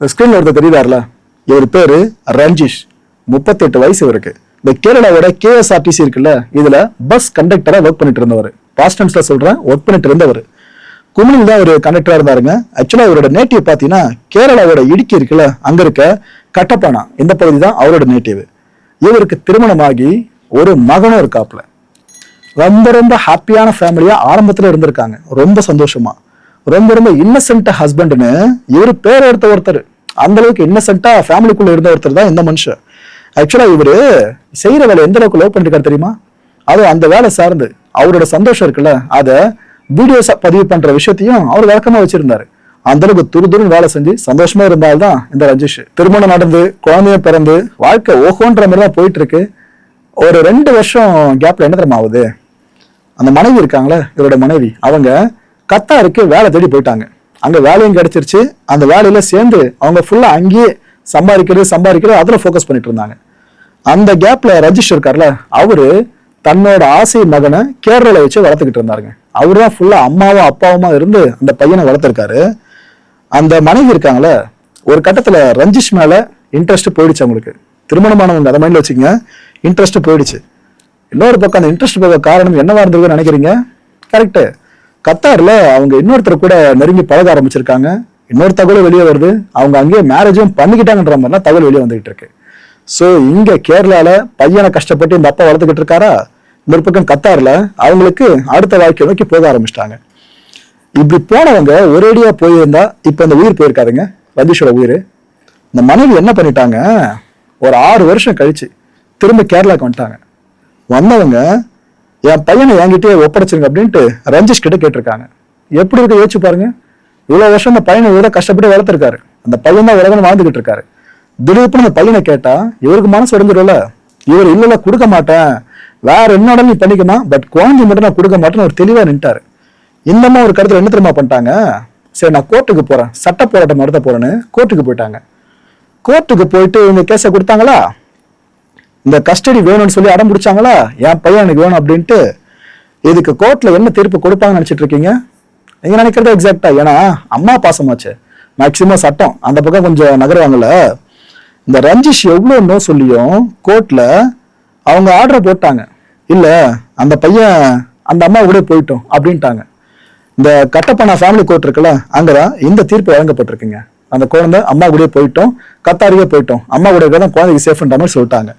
ஸ்கிரீன்ல ஒருத்தர் தெரியுதாருல, இவர் பேரு ரஞ்சிஷ். 38 வயசு இவருக்கு. இந்த கேரளாவோட KSRTC இருக்குல்ல, இதுல பஸ் கண்டக்டரா ஒர்க் பண்ணிட்டு இருந்தவர். பாஸ்டன்ஸ்ல சொல்றேன், ஒர்க் பண்ணிட்டு இருந்தவர். குமிழில் தான் ஒரு கண்டக்டரா இருந்தாருங்க. ஆக்சுவலா அவரோட நேட்டிவ் பாத்தீங்கன்னா கேரளாவோட இடுக்கி இருக்குல்ல, அங்க இருக்க கட்டப்பானா இந்த பகுதி தான் அவரோட நேட்டிவ். இவருக்கு திருமணமாகி ஒரு மகனும் இருக்காப்ல. ரொம்ப ரொம்ப ஹாப்பியான ஃபேமிலியா ஆரம்பத்துல இருந்திருக்காங்க. ரொம்ப சந்தோஷமா, ரொம்ப ரொம்ப இன்னசென்ட் ஹஸ்பண்ட்னு இவரு பேர் எடுத்த ஒருத்தர். அந்த அளவுக்கு இன்னசென்ட்டா ஃபேமிலிக்குள்ள இருந்த ஒருத்தர் தான் இந்த மனுஷன். ஆக்சுவலா இவரு செய்யற வேலை எந்த அளவுக்கு லவ் பண்ணிருக்காரு தெரியுமா? அது அந்த வேலை சார்ந்து அவரோட சந்தோஷம் இருக்குல்ல, அத வீடியோஸா பதிவு பண்ற விஷயத்தையும் அவர் வழக்கமா வச்சிருந்தாரு. அந்த அளவுக்கு துருதுருன்னு வேலை செஞ்சு சந்தோஷமா இருந்தால்தான் இந்த ரஞ்சிஷ். திருமணம் நடந்து குழந்தைய பிறந்து வாழ்க்கை ஓஹோன்ற மாதிரி தான் போயிட்டு இருக்கு. ஒரு 2 வருஷம் கேப்ல என்ன தெரியுமா ஆகுது, அந்த மனைவி இருக்காங்களே, இவரோட மனைவி, அவங்க கத்தாருக்கு வேலை தேடி போயிட்டாங்க. அங்க வேலையும் கிடைச்சிருச்சு. அந்த வேலையில சேர்ந்து அவங்க ஃபுல்லா அங்கேயே சம்பாதிக்கிறது அதுல ஃபோக்கஸ் பண்ணிட்டு இருந்தாங்க. அந்த கேப்ல ரஞ்சிஷ் இருக்கார்ல, அவரு தன்னோட ஆசை மகனை கேரளால வச்சு வளர்த்துக்கிட்டு இருந்தாருங்க. அவரு தான் ஃபுல்லா அம்மாவும் அப்பாவுமா இருந்து அந்த பையனை வளர்த்திருக்காரு. அந்த மனைவி இருக்காங்களே, ஒரு கட்டத்துல ரஞ்சிஷ் மேல இன்ட்ரெஸ்ட் போயிடுச்சு அவங்களுக்கு. திருமணமானவங்க அதை மைண்ட்ல வச்சுங்க, இன்ட்ரெஸ்ட் போயிடுச்சு. இன்னொரு பக்கம் அந்த இன்ட்ரெஸ்ட் போக காரணம் என்னவா இருந்திருக்குன்னு நினைக்கிறீங்க? கரெக்ட், கத்தார்ல அவங்க இன்னொருத்தர் கூட நெருங்கி பழக ஆரம்பிச்சிருக்காங்க. இன்னொரு தகவல் வெளியே வருது, அவங்க அங்கேயே மேரேஜும் பண்ணிக்கிட்டாங்கன்ற மாதிரிலாம் தகவல் வெளியே வந்துகிட்டு இருக்கு. ஸோ இங்க கேரளால பையனை கஷ்டப்பட்டு இந்த அப்பா வளர்த்துக்கிட்டு இருக்காரா, இன்னொரு பக்கம் கத்தார்ல அவங்களுக்கு அடுத்த வாழ்க்கையை நோக்கி போக ஆரம்பிச்சிட்டாங்க. இப்படி போனவங்க ஒரேடியா போயிருந்தா இப்ப இந்த உயிர் போயிருக்காதுங்க, ரஞ்சிஷோட உயிர். இந்த மனைவி என்ன பண்ணிட்டாங்க, ஒரு 6 வருஷம் கழிச்சு திரும்ப கேரளாக்கு வந்துட்டாங்க. வந்தவங்க என் பையனை என்கிட்டயே ஒப்படைச்சிருங்க அப்படின்ட்டு ரஞ்சிஷ் கிட்ட கேட்டிருக்காங்க. எப்படி இருக்க யோசிச்சு பாருங்க. இவ்வளவு வருஷம் அந்த பையனை விட கஷ்டப்பட்டு வளர்த்திருக்காரு. அந்த பையன் தான் உலகம் வாழ்ந்துகிட்டு இருக்காரு. திடீர்னு அந்த பையனை கேட்டா இவருக்கு மனசு உடஞ்சிடும்ல. இவர் இல்ல கொடுக்க மாட்டேன், வேற என்னோட நீ பண்ணிக்கமா, பட் குழந்தை மட்டும் நான் கொடுக்க மாட்டேன்னு ஒரு தெளிவா நின்ட்டாரு. இந்தமா ஒரு கருத்துல என்ன தெரியுமா பண்ணிட்டாங்க, சரி நான் கோர்ட்டுக்கு போறேன், சட்ட போராட்டம் நடத்த போறேன்னு கோர்ட்டுக்கு போயிட்டாங்க. கோர்ட்டுக்கு போயிட்டு இவங்க கேஸை கொடுத்தாங்களா, இந்த கஸ்டடி வேணும்னு சொல்லி அடம் பிடிச்சாங்களா, என் பையன் எனக்கு வேணும் அப்படின்ட்டு. இதுக்கு கோர்ட்ல என்ன தீர்ப்பு கொடுப்பாங்கன்னு நினைச்சிட்டு இருக்கீங்க? நீங்க நினைக்கிறதா எக்ஸாக்டா, ஏன்னா அம்மா பாசமாச்சு, மேக்சிமம் சட்டம் அந்த பக்கம் கொஞ்சம் நகருவாங்கல்ல. இந்த ரஞ்சிஷ் எவ்வளவு நோ சொல்லியும் கோர்ட்ல அவங்க ஆர்டர் போட்டாங்க, இல்ல அந்த பையன் அந்த அம்மா கூட போயிட்டோம் அப்படின்ட்டாங்க. இந்த கட்டப்பனா ஃபேமிலி கோர்ட் இருக்குல்ல, அங்கதான் இந்த தீர்ப்பு வழங்கப்பட்டிருக்குங்க. அந்த குழந்தை அம்மா கூட போயிட்டோம், கத்தாரியே போயிட்டோம், அம்மா கூட தான் குழந்தைக்கு சேஃப்ன்ற மாதிரி சொல்லிட்டாங்க.